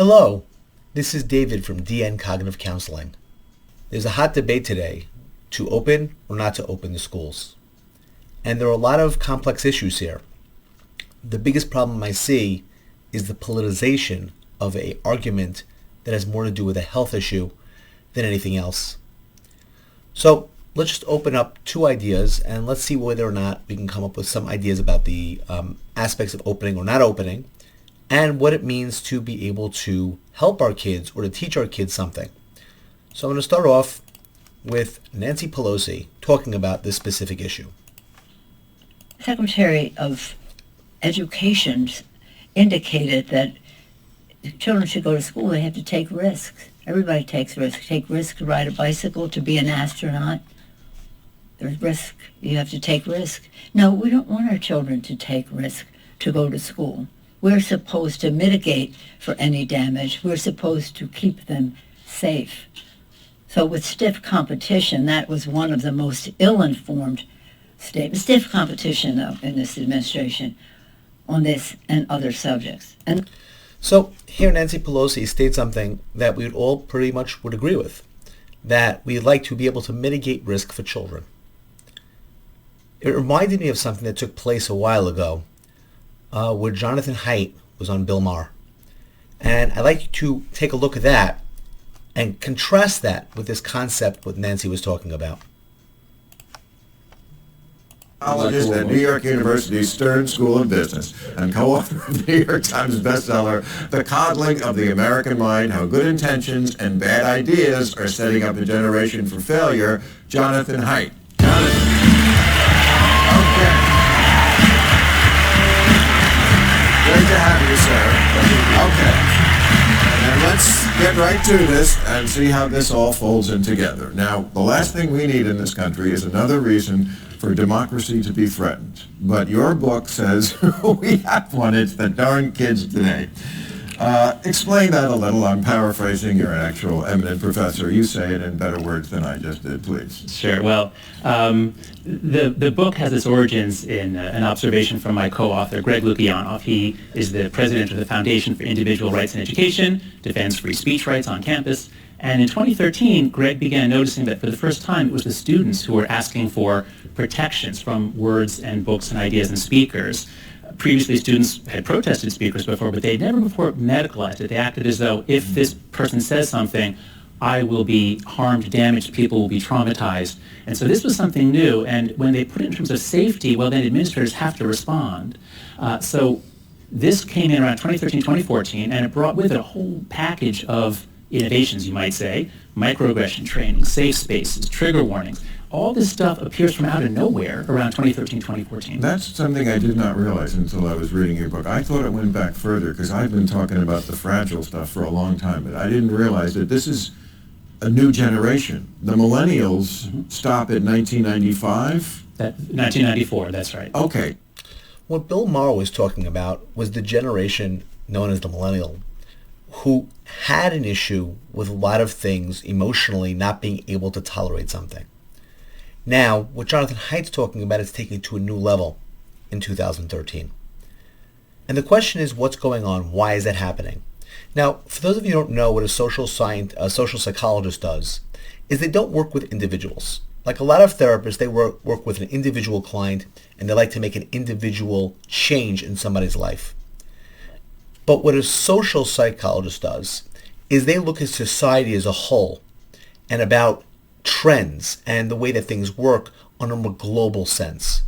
Hello, this is David from DN Cognitive Counseling. There's a hot debate today to open or not to open the schools. And there are a lot of complex issues here. The biggest problem I see is the politicization of an argument that has more to do with a health issue than anything else. So let's just open up two ideas and let's see whether or not we can come up with some ideas about the aspects of opening or not opening and what it means to be able to help our kids or to teach our kids something. So I'm going to start off with Nancy Pelosi talking about this specific issue. Secretary of Education indicated that if children should go to school, they have to take risks. Everybody takes risks. Take risks to ride a bicycle, to be an astronaut. There's risk. You have to take risk. No, we don't want our children to take risk to go to school. We're supposed to mitigate for any damage. We're supposed to keep them safe. So with stiff competition, that was one of the most ill-informed statements. Stiff competition, though, in this administration on this and other subjects. So here Nancy Pelosi states something that we all pretty much would agree with, that we'd like to be able to mitigate risk for children. It reminded me of something that took place a while ago where Jonathan Haidt was on Bill Maher. And I'd like to take a look at that and contrast that with this concept what Nancy was talking about. Psychologist at New York University's Stern School of Business and co-author of the New York Times bestseller, The Coddling of the American Mind, How Good Intentions and Bad Ideas Are Setting Up a Generation for Failure, Jonathan Haidt. Jonathan. Okay. Great to have you, sir. Okay. And let's get right to this and see how this all folds in together. Now, the last thing we need in this country is another reason for democracy to be threatened. But your book says we have one. It's the darn kids today. Explain that a little. I'm paraphrasing. You're an actual eminent professor. You say it in better words than I just did, please. Sure. Well, the book has its origins in an observation from my co-author, Greg Lukianoff. He is the president of the Foundation for Individual Rights in Education, defends free speech rights on campus. And in 2013, Greg began noticing that for the first time, it was the students who were asking for protections from words and books and ideas and speakers. Previously, students had protested speakers before, but they had never before medicalized it. They acted as though if this person says something, I will be harmed, damaged, people will be traumatized. And so this was something new. And when they put it in terms of safety, well, then administrators have to respond. So this came in around 2013, 2014, and it brought with it a whole package of innovations, you might say, microaggression training, safe spaces, trigger warnings. All this stuff appears from out of nowhere around 2013, 2014. That's something I did not realize until I was reading your book. I thought it went back further because I've been talking about the fragile stuff for a long time, but I didn't realize that this is a new generation. The millennials stop at 1995? 1994, that's right. Okay. What Bill Maher was talking about was the generation known as the millennial, who had an issue with a lot of things emotionally not being able to tolerate something. Now, what Jonathan Haidt's talking about is taking it to a new level in 2013. And the question is, what's going on? Why is that happening? Now, for those of you who don't know what a social psychologist does, is they don't work with individuals. Like a lot of therapists, they work with an individual client, and they like to make an individual change in somebody's life. But what a social psychologist does is they look at society as a whole and about trends and the way that things work on a more global sense.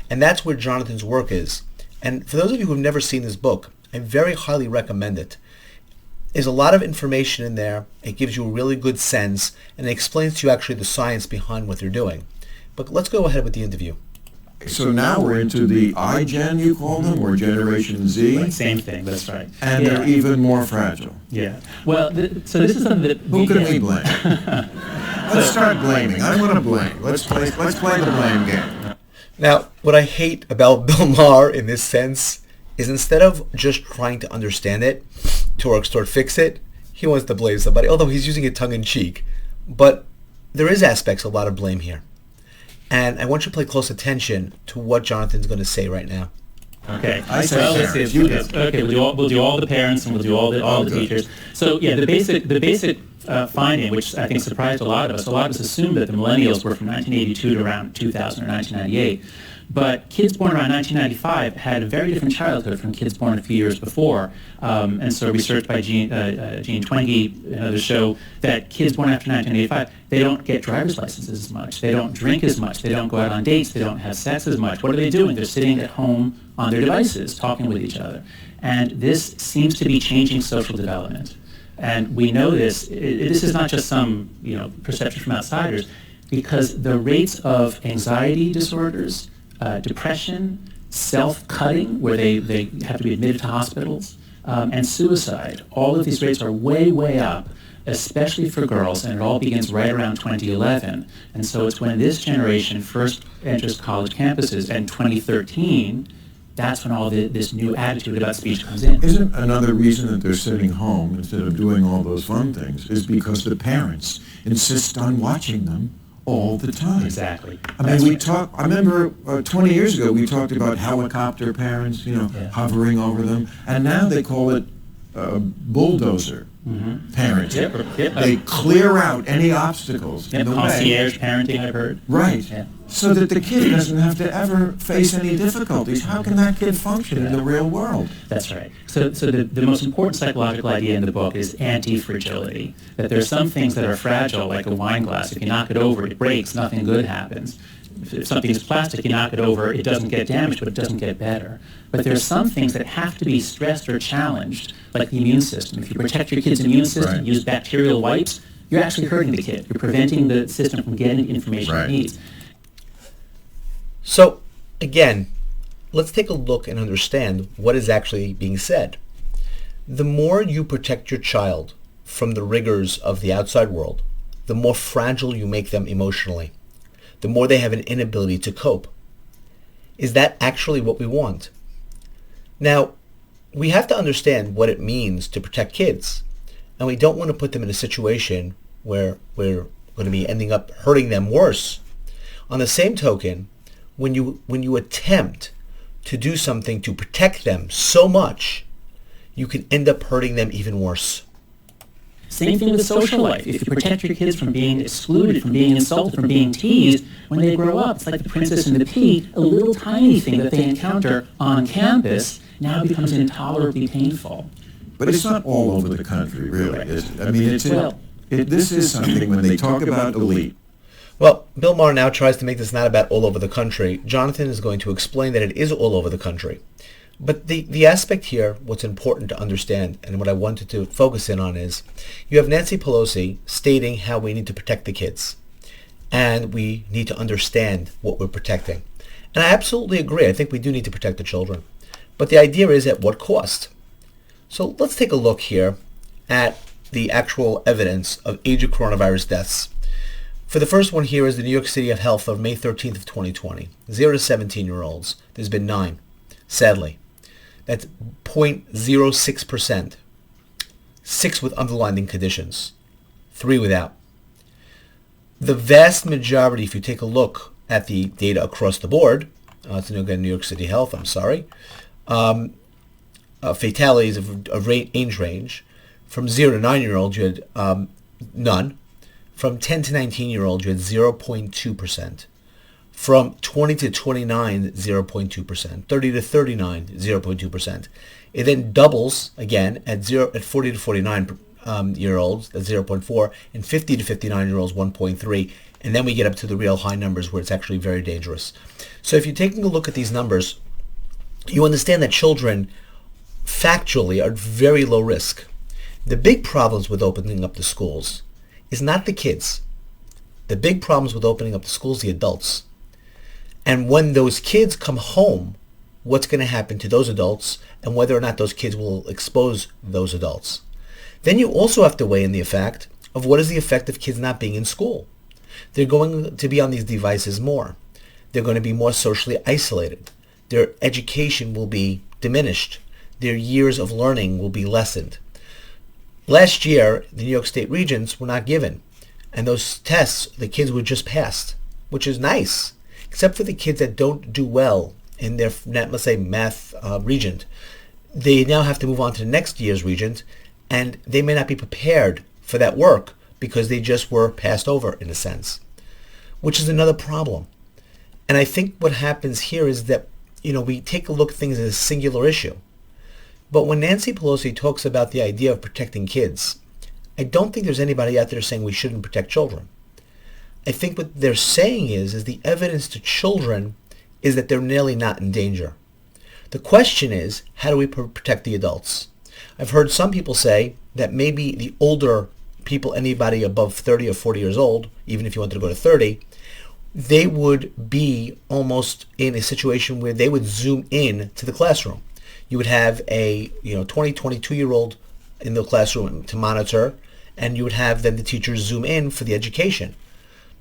And that's where Jonathan's work is. And for those of you who have never seen this book, I very highly recommend it. There's a lot of information in there. It gives you a really good sense, and it explains to you actually the science behind what they're doing. But let's go ahead with the interview. So now we're into the iGen, you call them, or Generation Z? Right, same thing, that's right. And they're even more fragile. Yeah. Well, so this is something that Who can we blame? Let's start blaming. I want to blame. Let's play the blame game. Now, what I hate about Bill Maher in this sense is instead of just trying to understand it, to work toward fix it, he wants to blame somebody, although he's using it tongue-in-cheek. But there is aspects, a lot of blame here. And I want you to pay close attention to what Jonathan's going to say right now. Okay. I say Well, let's parents. see. You Okay, go. okay, we'll do all the parents and we'll do all the good. teachers. So yeah, the basic finding, which I think surprised a lot of us. A lot of us assumed that the millennials were from 1982 to around 2000 or 1998. But kids born around 1995 had a very different childhood from kids born a few years before. And so research by Gene Twenge and others show that kids born after 1985, they don't get driver's licenses as much. They don't drink as much. They don't go out on dates. They don't have sex as much. What are they doing? They're sitting at home on their devices, talking with each other. And this seems to be changing social development. And we know this. This is not just some perception from outsiders, because the rates of anxiety disorders, depression, self-cutting, where they have to be admitted to hospitals, and suicide. All of these rates are way, way up, especially for girls, and it all begins right around 2011. And so it's when this generation first enters college campuses, and 2013, that's when all this new attitude about speech comes in. Isn't another reason that they're sitting home instead of doing all those fun things is because the parents insist on watching them all the time. Exactly. I mean, I remember 20 years ago we talked about helicopter parents, hovering over them, and now they call it bulldozer parents. Yep. They clear out any obstacles in the way. Concierge parenting, I've heard. Right. Yeah. So that the kid doesn't have to ever face any difficulties. How can that kid function in the real world? That's right. So the most important psychological idea in the book is anti-fragility, that there's some things that are fragile, like a wine glass. If you knock it over, it breaks, nothing good happens. If something is plastic, you knock it over, it doesn't get damaged, but it doesn't get better. But there are some things that have to be stressed or challenged, like the immune system. If you protect your kid's immune system, Right. use bacterial wipes, you're actually hurting the kid. You're preventing the system from getting the information Right. it needs. So, again, let's take a look and understand what is actually being said. The more you protect your child from the rigors of the outside world, the more fragile you make them emotionally, the more they have an inability to cope. Is that actually what we want? Now, we have to understand what it means to protect kids, and we don't want to put them in a situation where we're going to be ending up hurting them worse. On the same token, when you attempt to do something to protect them so much, you can end up hurting them even worse. Same thing with social life. If you protect your kids from being excluded, from being insulted, from being teased, when they grow up, it's like the princess and the pea, a little tiny thing that they encounter on campus now becomes intolerably painful. But it's not all over the country, really, is it? I mean, Well- this is something when they talk about elite. Well, Bill Maher now tries to make this not about all over the country. Jonathan is going to explain that it is all over the country. But the aspect here, what's important to understand, and what I wanted to focus in on is, you have Nancy Pelosi stating how we need to protect the kids. And we need to understand what we're protecting. And I absolutely agree. I think we do need to protect the children. But the idea is at what cost? So let's take a look here at the actual evidence of age of coronavirus deaths. For the first one here is the New York City of Health of May 13th of 2020. 0 to 17-year-olds. There's been 9, sadly. That's 0.06%. 6 with underlying conditions. 3 without. The vast majority, if you take a look at the data across the board, it's again New York City Health, I'm sorry, fatalities of age range, from 0 to 9-year-olds you had none. From 10 to 19-year-olds, you had 0.2%. From 20 to 29, 0.2%. 30 to 39, 0.2%. It then doubles again at 40 to 49 year olds, that's 0.4, and 50 to 59-year-olds, 1.3. And then we get up to the real high numbers where it's actually very dangerous. So if you're taking a look at these numbers, you understand that children factually are very low risk. The big problems with opening up the schools is not the kids. The big problems with opening up the schools, the adults. And when those kids come home, what's going to happen to those adults and whether or not those kids will expose those adults. Then you also have to weigh in the fact of what is the effect of kids not being in school. They're going to be on these devices more. They're going to be more socially isolated. Their education will be diminished. Their years of learning will be lessened. Last year, the New York State regents were not given. And those tests, the kids were just passed, which is nice, except for the kids that don't do well in their, let's say, math regent, they now have to move on to the next year's regent, and they may not be prepared for that work because they just were passed over, in a sense, which is another problem. And I think what happens here is that, we take a look at things as a singular issue. But when Nancy Pelosi talks about the idea of protecting kids, I don't think there's anybody out there saying we shouldn't protect children. I think what they're saying is the evidence to children is that they're nearly not in danger. The question is, how do we protect the adults? I've heard some people say that maybe the older people, anybody above 30 or 40 years old, even if you wanted to go to 30, they would be almost in a situation where they would zoom in to the classroom. You would have a 20, 22-year-old in the classroom to monitor, and you would have then the teachers zoom in for the education,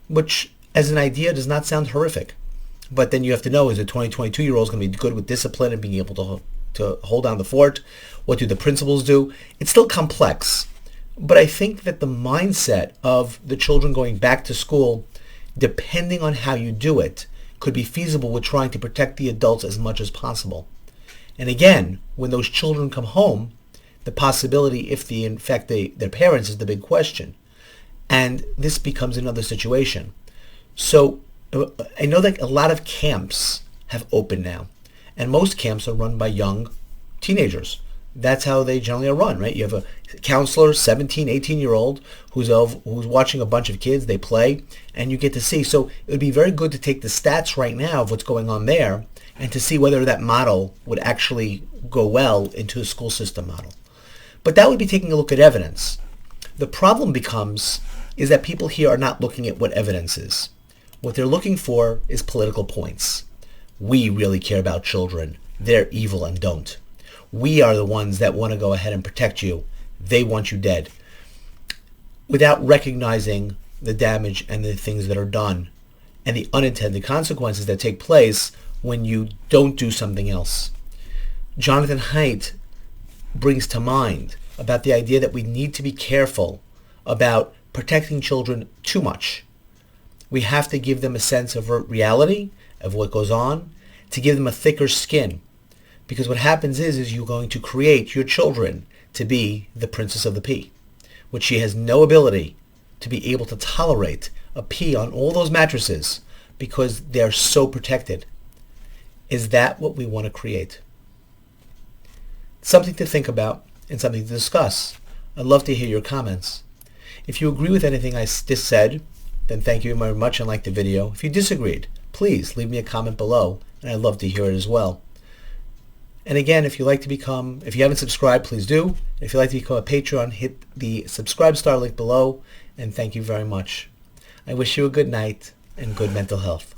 which as an idea does not sound horrific. But then you have to know, is a 20, 22-year-old going to be good with discipline and being able to hold down the fort? What do the principals do? It's still complex. But I think that the mindset of the children going back to school, depending on how you do it, could be feasible with trying to protect the adults as much as possible. And again, when those children come home, the possibility if they infect their parents is the big question. And this becomes another situation. So I know that a lot of camps have opened now, and most camps are run by young teenagers. That's how they generally are run, right? You have a counselor, 17, 18-year-old, who's watching a bunch of kids, they play, and you get to see. So it would be very good to take the stats right now of what's going on there and to see whether that model would actually go well into a school system model. But that would be taking a look at evidence. The problem is that people here are not looking at what evidence is. What they're looking for is political points. We really care about children. They're evil and don't. We are the ones that want to go ahead and protect you. They want you dead. Without recognizing the damage and the things that are done and the unintended consequences that take place when you don't do something else. Jonathan Haidt brings to mind about the idea that we need to be careful about protecting children too much. We have to give them a sense of reality, of what goes on, to give them a thicker skin. Because what happens is you're going to create your children to be the princess of the pea, which she has no ability to be able to tolerate a pea on all those mattresses because they're so protected. Is that what we want to create? Something to think about and something to discuss. I'd love to hear your comments. If you agree with anything I just said, then thank you very much and like the video. If you disagreed, please leave me a comment below, and I'd love to hear it as well. And again, if you haven't subscribed, please do. If you'd like to become a Patreon, hit the Subscribe-star link below, and thank you very much. I wish you a good night and good mental health.